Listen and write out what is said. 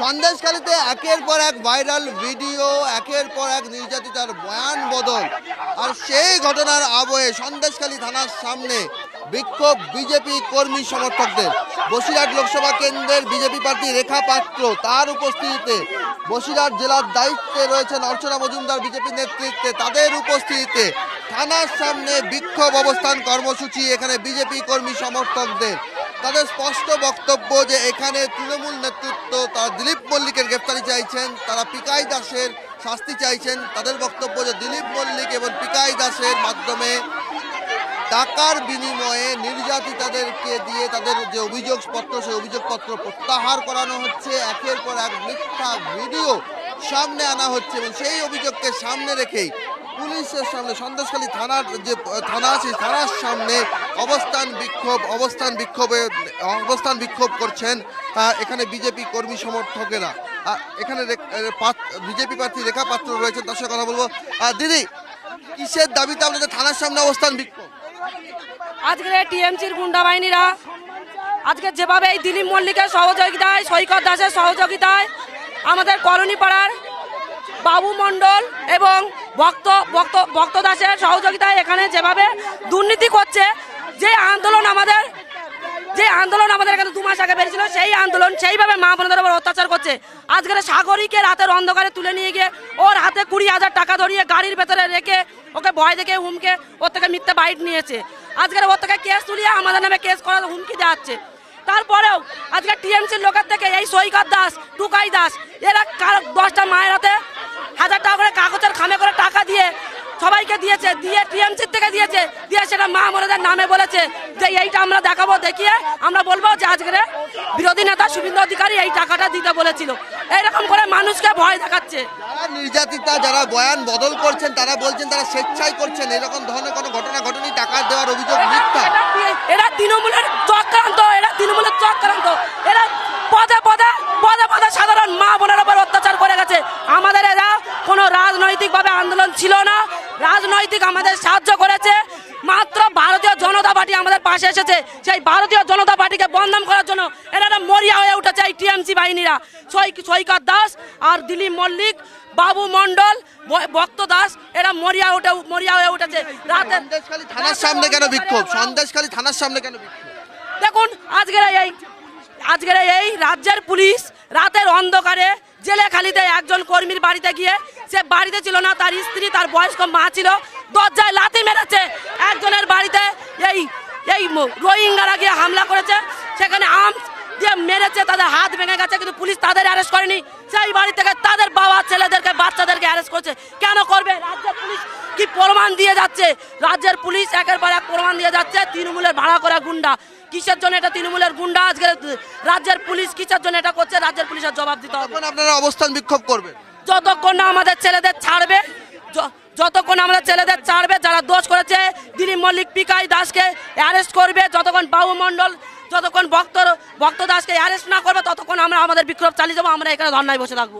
সন্দেশখালীতে একের পর এক ভাইরাল ভিডিও, একের পর এক নির্যাতিতার বয়ান বদল, আর সেই ঘটনার আবহে সন্দেশখালী থানার সামনে বিক্ষোভ বিজেপি কর্মী সমর্থকদের। বসিরহাট লোকসভা কেন্দ্রের বিজেপি প্রার্থী রেখা পাত্র, তার উপস্থিতিতে বসিরহাট জেলার দায়িত্বে রয়েছেন অর্চনা মজুমদার বিজেপি নেতৃত্বে, তাদের উপস্থিতিতে থানার সামনে বিক্ষোভ অবস্থান কর্মসূচি এখানে বিজেপি কর্মী সমর্থকদের। তাদের স্পষ্ট বক্তব্য যে এখানে তৃণমূল নেতৃত্ব তারা দিলীপ মল্লিকের গ্রেফতারি চাইছেন, তারা পিকাই দাসের শাস্তি চাইছেন। তাদের বক্তব্য যে দিলীপ মল্লিক এবং পিকাই দাসের মাধ্যমে টাকার বিনিময়ে নির্যাতিতাদেরকে দিয়ে তাদের যে অভিযোগপত্র, সেই অভিযোগপত্র প্রত্যাহার করানো হচ্ছে। একের পর এক মিথ্যা ভিডিও সামনে আনা হচ্ছে এবং সেই অভিযোগকে সামনে রেখেই পুলিশের সামনে সন্দেশখালী থানার যে থানা আছে থানার সামনে অবস্থান বিক্ষোভ করছেন এখানে বিজেপি কর্মী সমর্থকেরা। এখানে বিজেপি প্রার্থী রেখা পাত্র রয়েছেন, তার সাথে কথা বলবো। দিদি, কিসের দাবিতে আপনাদের থানার সামনে অবস্থান বিক্ষোভ? আজকে টিএমসির গুন্ডা বাহিনীরা আজকে যেভাবে এই দিলীপ মল্লিকের সহযোগিতায়, সৈকত দাসের সহযোগিতায়, আমাদের কলোনিপাড়ার বাবু মণ্ডল এবং ভক্ত দাসের সহযোগিতায় এখানে যেভাবে দুর্নীতি করছে, যে আন্দোলন আমাদের এখানে 2 মাস আগে বেরিয়েছিল, সেই আন্দোলন সেইভাবে মা বোনদের উপর অত্যাচার করছে। আজকের সাগরীকে রাতের অন্ধকারে তুলে নিয়ে গিয়ে ওর হাতে 20,000 টাকা ধরিয়ে গাড়ির ভেতরে রেখে ওকে ভয় দেখে হুমকে ওর থেকে মিথ্যা বাইট নিয়েছে। আজকের ওর থেকে কেস তুলিয়ে আমাদের নামে কেস করার হুমকি দেওয়াচ্ছে। তারপরেও আজকে টিএমসির লোকের থেকে এই সৈকত দাস, টুকাই দাস, এরা 10টা মায়ের হাতে 1000 টাকা করে কাগজের খামে করে টাকা দিয়ে সবাইকে দিয়েছে, দিয়ে টিএমসির থেকে দিয়েছে, দিয়ে সেটা মা বোনদের নামে বলেছে যে এইটা আমরা দেখাবো, দেখিয়ে আমরা বলবো যে আজকের বিরোধী নেতা শুভেন্দু অধিকারী এই টাকাটা দিতে বলেছিল। এইরকম করে মানুষকে ভয় দেখাচ্ছে। যারা নির্যাতিতা, যারা বয়ান বদল করছেন, তারা বলছেন তারা স্বেচ্ছায় করছেন, এরকম ধরনের কোনো ঘটনা ঘটেনি, টাকা দেওয়ার অভিযোগ মিথ্যা। এরা তৃণমূলের চক্রান্ত, এরা পদে পদে সাধারণ মা বোনের উপর অত্যাচার করে গেছে। আমাদের এরা কোনো রাজনৈতিকভাবে আন্দোলন ছিল না, রাজনৈতিক আমাদের সাহায্য করেছে মাত্র ভারতীয় জনতা পার্টি আমাদের পাশে এসেছে। সেই ভারতীয় জনতা পার্টিকে বদনাম করার জন্য এরা মরিয়া হয়ে উঠেছে। এই টিএমসি বাহিনীরা সৈকত দাস আর দিলীপ মল্লিক, বাবু মণ্ডল, ভক্ত দাস, এরা মরিয়া হয়ে উঠেছে। সন্দেশখালী থানার সামনে কেন বিক্ষোভ? সন্দেশখালী থানার সামনে কেন বিক্ষোভ? দেখুন, আজকের এই রাজ্যের পুলিশ রাতের অন্ধকারে জেলেখালিতে একজন কর্মীর বাড়িতে গিয়ে, সে বাড়িতে ছিল না, তার স্ত্রী, তার বয়স্ক মা ছিল, দরজায় লাথি মেরেছে। একজনের বাড়িতে এই রোহিঙ্গারা গিয়ে হামলা করেছে, সেখানে আর্মস দিয়ে মেরেছে, তাদের হাত ভেঙে গেছে, কিন্তু পুলিশ তাদের অ্যারেস্ট করেনি। সেই বাড়ি থেকে তাদের বাবা ছেলেদেরকে, বাচ্চাদেরকে অ্যারেস্ট করছে। কেন করবে? রাজ্যের পুলিশ কি প্রমাণ দিয়ে যাচ্ছে? রাজ্যের পুলিশ একের পর এক প্রমাণ দিয়ে যাচ্ছে তৃণমূলের ভাড়া করা গুন্ডা। কিসের জন্য এটা তৃণমূলের গুন্ডা? আজকে রাজ্যের পুলিশ কিসের জন্য এটা করছে? রাজ্যের পুলিশের জবাব দিতে হবে। আপনারা অবস্থান বিক্ষোভ করবেন যতক্ষণ না আমাদের ছেলেদের ছাড়বে, যারা দোষ করেছে দিলীপ মল্লিক, পিকাই দাসকে অ্যারেস্ট করবে, যতক্ষণ বাবু মণ্ডল, যতক্ষণ ভক্ত দাসকে অ্যারেস্ট না করবে, ততক্ষণ আমরা আমাদের বিক্ষোভ চালিয়ে যাবো। আমরা এখানে ধর্নায় বসে থাকবো।